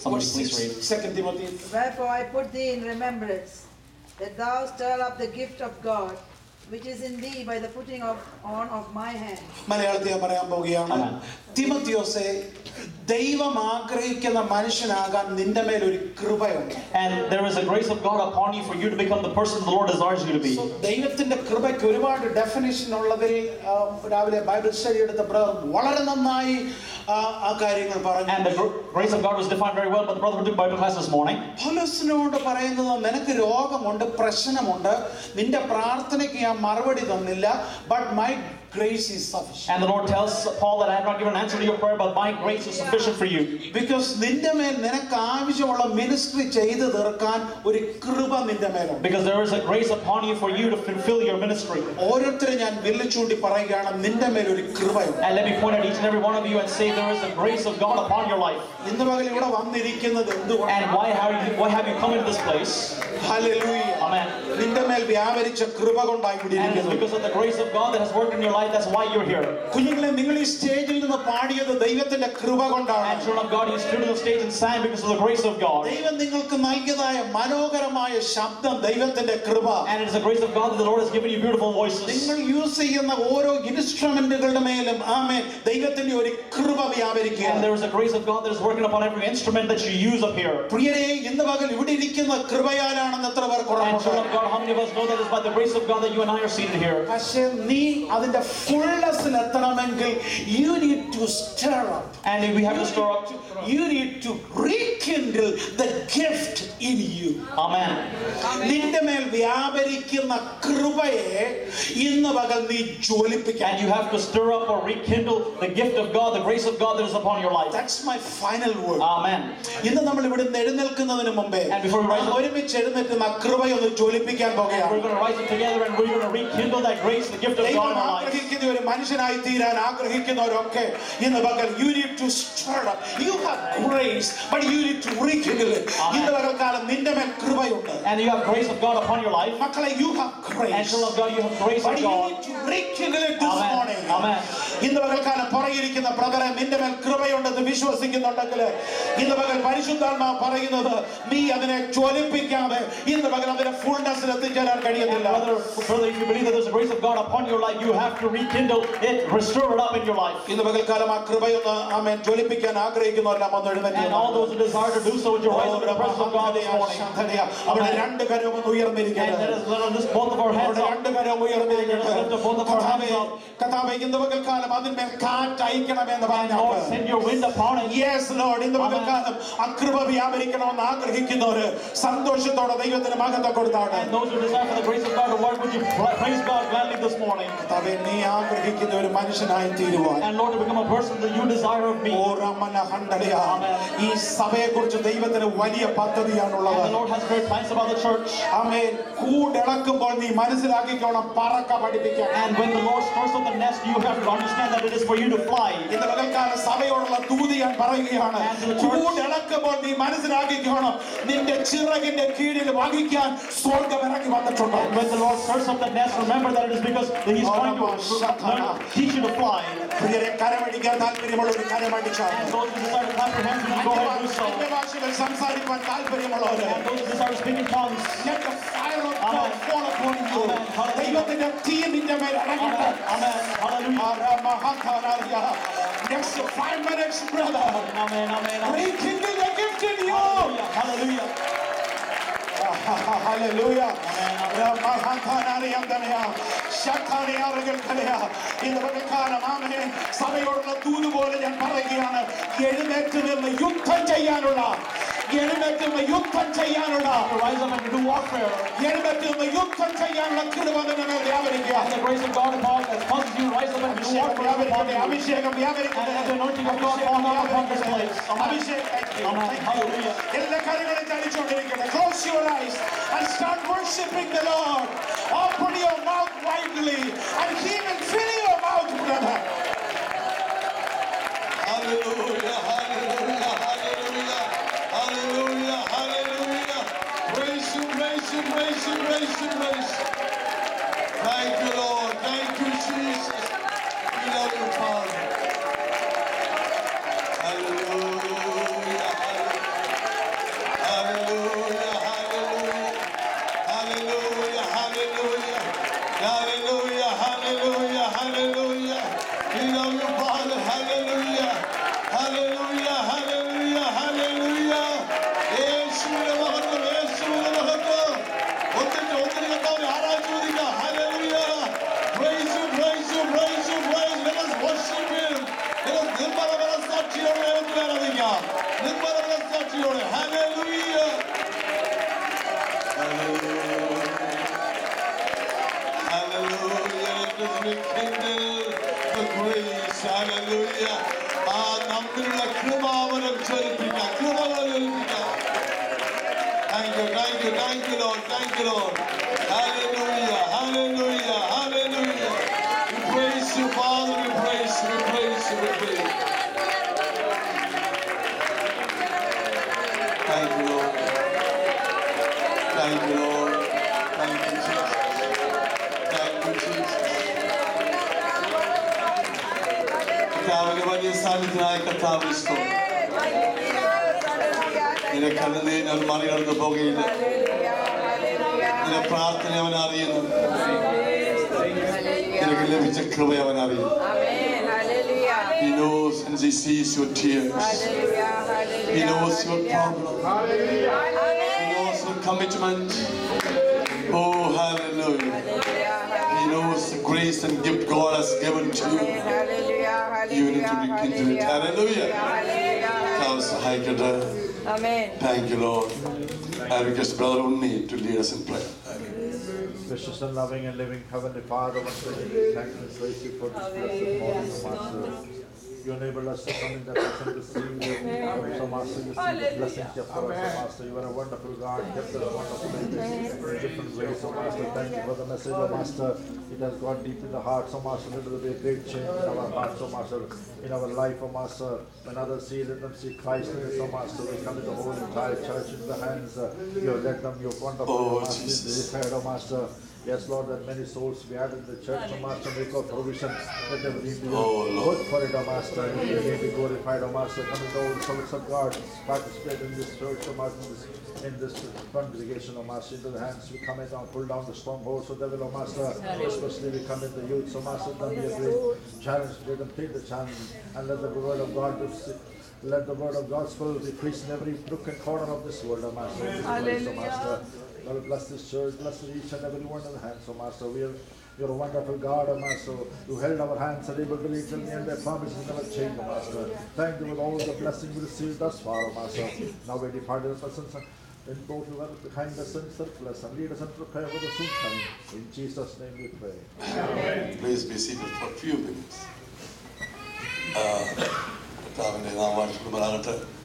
Somebody please read. 2 Timothy. Wherefore I put thee in remembrance, that thou stir up the gift of God, which is in thee by the putting on of my hand. മലയാളത്തിൽ ഞാൻ പറയാൻ പോവുകയാണ്. തിമോത്തിയോസേ, ദൈവം ആഗ്രഹിക്കുന്ന മനുഷ്യനാകാൻ നിന്റെ മേൽ ഒരു കൃപയുണ്ട്. And there is a grace of God upon you for you to become the person the Lord desires you to be. ദൈവത്തിന്റെ കൃപയ്ക്ക് ഒരുപാട് ഡെഫിനിഷൻ ഉള്ളതിൽ രാവിലെ ബൈബിൾ സ്റ്റഡി എടുത്ത ബ്രദർ വളരെ നന്നായി ആ കാര്യങ്ങൾ പറഞ്ഞു. And the grace of God was defined very well by the brother who took Bible class this morning. പൗലോസിനോട് പറയുന്നത്, നിനക്ക് രോഗമുണ്ട്, പ്രശ്നമുണ്ട്, നിന്റെ പ്രാർത്ഥനയ്ക്ക് ഞാൻ മറുപടി തന്നില്ല, but my grace is sufficient. And the Lord tells Paul that I have not given an answer to your prayer, but my grace is sufficient for you. Because നിന്റെ മേൽ നിനക്ക് ആവശ്യമുള്ള മിനിസ്ട്രി ചെയ്തു തീർക്കാൻ ഒരു കൃപ നിന്റെ മേലുണ്ട്. Because there is a grace upon you for you to fulfill your ministry. ഓരോരുത്തരെ ഞാൻ വിളിച്ചുകൂടി പറയുകയാണ്, നിന്റെ മേൽ ഒരു കൃപയുണ്ട്. And let me point at each and every one of you and say there is a grace of God upon your life. ഇന്ന് പകൽ ഇവിടെ വന്നിരിക്കുന്നത് എന്തുകൊണ്ട്? And why have you come into this place? Hallelujah. Amen. നിന്റെ മേൽ വ്യാപരിച്ച കൃപ കൊണ്ടായി ഇവിടെ And it is ഇരിക്കുന്നു. because of the grace of God that has worked in your life. That's why you're here. കുഞ്ഞുങ്ങളെ, നിങ്ങൾ ഈ സ്റ്റേജിൽ നിന്ന് പാടിയത് ദൈവത്തിന്റെ കൃപ കൊണ്ടാണ്. And children of God, you stood on the stage and sang because of the grace of God. ദൈവം നിങ്ങൾക്ക് നൽകിയതായ മനോഹരമായ ശബ്ദം ദൈവത്തിന്റെ കൃപ. And it is the grace of God that the Lord has given you beautiful voices. നിങ്ങൾ use ചെയ്യുന്ന ഓരോ ഇൻസ്ട്രുമെന്റുകളുടെ മേലും ആമേൻ ദൈവത്തിന്റെ ഒരു കൃപ വ്യാപരിക്കുക. And there is a grace of God that is working upon every instrument that you use up here. പ്രിയരേ, ഇന്ന് പകൽ ഇവിടെ ഇരിക്കുന്ന കൃപയാലാണെന്ന് എത്ര പേർ And children of God, how many of us know that it is by the grace of God that you and I are seated here? പക്ഷേ നീ അതിന്റെ ഫുൾനെസ്സിൽ എത്തണമെങ്കിൽ you need to stir up. And we have to stir up. You need to rekindle the gift in you. Amen. നിന്റെ മേൽ വ്യാപരിക്കുന്ന കൃപയെ ഇന്ന് പകൽ നീ ജ്വലിപ്പിക്കണം. And you have to stir up or rekindle the gift of God, the grace of God that is upon your life. That's my final word. Amen. ഇന്ന് നമ്മൾ ഇവിടെ എഴുന്നേൽക്കുന്നതിന് മുമ്പേ ഒരുമിച്ച് എഴുന്നേൽക്കുന്ന കൃപയൊന്ന് ജ്വലിപ്പിക്കാൻ പോകുകയാണ്. We're going to rise up together and we're going to rekindle that grace, the gift of God in our lives. ആഗ്രഹിക്കുന്ന ഒരു മനുഷ്യനായി തീരാൻ ആഗ്രഹിക്കുന്നവരൊക്കെ ഇന്ന് പകൽ you need to stir up. You have grace, but you need to rekindle it. ഇന്ന് പകൽക്കാലം നിന്റെ മേൽ കൃപയുണ്ട്. And you have grace of God upon your life. മക്കളെ, you have grace. And children of God, you have grace of But you God. need to rekindle it this morning. Amen. ഇന്ന് പകൽക്കാലം പുറകിരിക്കുന്ന ബ്രദറെ, നിന്റെ മേൽ കൃപയുണ്ടെന്ന് വിശ്വസിക്കുന്നുണ്ടെങ്കിൽ ഇന്ന് പകൽ പരിശുദ്ധാത്മാവ് പറയുന്നത് നീ അതിനെ ജ്വലിപ്പിക്കാതെ ഇന്ന് പകൽ അതിന്റെ ഫുൾനെസ്സിൽ എത്തിച്ചേരാൻ കഴിയത്തില്ല. Brother, if you believe that there's a grace of God upon your life, you have to rekindle it, restore it up in your life. ഇന്ന് പകൽക്കാലം ആ കൃപയൊന്ന് ആമേൻ ജ്വലിപ്പിക്കാൻ ആഗ്രഹിക്കുന്നവരെല്ലാം ഒന്ന് എഴുന്നേറ്റ്. And all those who desire to do so, would you rise up in the presence of God this morning? അവിടെ രണ്ട് കരവും ഒന്ന് ഉയർന്നിരിക്കട്ടെ. And let us lift both of our hands up. രണ്ട് കരവും ഉയർന്നിരിക്കട്ടെ. കർത്താവേ, ഇന്ന് പകൽക്കാലം അതിന്മേൽ കാറ്റ് അയക്കണമെന്ന് പറഞ്ഞു. Lord, send your wind upon it. Yes, Lord. ഇന്ന് പകൽക്കാലം ആ കൃപ വ്യാപരിക്കണമെന്ന് ആഗ്രഹിക്കുന്നവര് സന്തോഷത്തോടെ ദൈവത്തിന് മഹത്വം കൊടുത്താട്ടെ. And those who desire for the grace of God to work, would you praise God gladly this morning? കർത്താവേ, നീ ആഗ്രഹിക്കുന്ന ഒരു മനുഷ്യനായി തീരുവാൻ. And Lord, to become a person that you desire of me. ഈ സഭയെക്കുറിച്ച് ദൈവത്തിന് വലിയ പദ്ധതിയാണുള്ളത്. And the Lord has great plans about the church. ആമേൻ. കൂടിളക്കുമ്പോൾ നീ മനസ്സിലാക്കിക്കോണം പറക്ക പഠിപ്പിക്കാൻ. And when the Lord stirs up the nest, you have to understand that it is for you to fly. ഇന്ന് പകൽക്കാലം സഭയോടുള്ള ദൂത് ഞാൻ പറയുകയാണ്. കൂടിളക്കുമ്പോൾ നീ മനസ്സിലാക്കിക്കോണം നിന്റെ ചിറകിന്റെ കീഴിൽ വഹിക്കാൻ സ്വർഗ്ഗം ഇറങ്ങി വന്നിട്ടുണ്ട്. And when the Lord stirs up the nest, remember that it is because He is going to teach you to fly. പ്രിയരെ, കരമടിക്കാൻ താല്പര്യമുള്ള ഒരു കരമടിച്ചാൽ. And those who desire to clap your hands, you go ahead and do so. അന്യഭാഷകൾ സംസാരിക്കാൻ താല്പര്യമുള്ളവര്, And those who desire to speak in tongues, let the fire of God fall upon you. ദൈവത്തിന്റെ തീ നിന്റെ മേൽ ഇറങ്ങട്ടെ. Amen. Hallelujah. Next 5 minutes, brother. Amen. Amen. Rekindle the gift in you. Hallelujah. Hallelujah. സഭയോടുള്ള ദൂത് പോലെ ഞാൻ പറയുകയാണ്, എഴുന്നേറ്റ് നിന്ന് യുദ്ധം ചെയ്യാനുള്ള എഴുന്നേറ്റ് നിന്ന് യുദ്ധം ചെയ്യാനുള്ള Rise up and do warfare. എഴുന്നേറ്റ് നിന്ന് യുദ്ധം ചെയ്യാനുള്ള കൃപ നിന്റെ മേൽ വ്യാപരിക്കുക. The grace of God upon us causes you to rise up and do warfare. അഭിഷേകം വ്യാപരിക്കട്ടെ. And the anointing of God fall down upon this place. അഭിഷേകം. Hallelujah. എല്ലാ കാര്യങ്ങളും ചലിച്ചുകൊണ്ടിരിക്കട്ടെ. Close your eyes and start worshiping the Lord. Open your mouth widely and He will fill your mouth, brother. Hallelujah, hallelujah, hallelujah, hallelujah, hallelujah. Praise you, praise you, praise you, praise you, praise you. Thank you, Lord. Thank you, Jesus. We love you, Father. Hallelujah, hallelujah. ജ്വലിപ്പിക്കാം, കൃപകൾ ജ്വലിപ്പിക്കാം. Thank you, thank you, thank you, Lord, thank you, Lord. Hallelujah, hallelujah, hallelujah. We praise you, Father, we praise you, we praise you, we praise you. Thank you, Lord. Thank you, Lord. Thank you, Jesus. Thank you, Jesus. കർത്താവിന്റെ വലിയ സാന്നിധ്യമായ കർത്താവിനെ സ്തോത്രം. നിന്റെ കണ്ണുനീർ അവൻ മറികടന്നു പോകുകയില്ല. നിന്റെ പ്രാർത്ഥന അവൻ അറിയുന്നു. നിനക്ക് ലഭിച്ച കൃപ അവൻ അറിയുന്നു. He knows and he sees your tears. He knows your problem. He knows your commitment. Oh, hallelujah. He knows the grace and gift God has given to you. You need to rekindle it. Hallelujah. Amen. Thank you, Lord. I request Brother Unni to lead us in prayer. Precious and loving and living Heavenly Father, once again we thank and praise you for this blessed morning, O Master. You enabled us to come in that person to see you. So Master, you see the blessings you have for us, O Master. You are a wonderful God, kept us wonderfully in different ways, O Master. Thank you for the message, O Master. It has gone deep in the heart, so Master. Let there be a great change in our hearts, O Master. In our life, O Master. When others see, let them see Christ in us, O Master. We commit the whole entire church into the hands. You have led them, you have wonderful, Oh, O Master. Jesus. They declared, O Master. Yes, Lord, that many souls be added in the church, O Master. Make our provision. Let everything be work for it, O Master. And your name be glorified, O Master. Come in all the servants of God. Participate in this church, O Master. In this congregation, O Master. Into the hands we come in and pull down the strongholds of the devil, O Master. Especially we come in the youth, O Master. Then be a great challenge. Let them take the challenge. And let the word of God be. Let the word of gospel be preached in every nook and corner of this world, O Master. Hallelujah. O Master. Lord, bless this church, bless each and every one in the hands, O Master. You're a wonderful God, O Master. You held our hands and able to reach till the end. Their promises never change, O Master. Thank you with all the blessings we received thus far, O Master. Now we depart in presence in both of us, kindness and selfless, and lead us and prepare for the soon coming. In Jesus' name we pray. Amen. Please be seated for a few minutes. കർത്താവിന്റെ നാമം വാഴ്ത്തപ്പെടുമാറാകട്ടെ.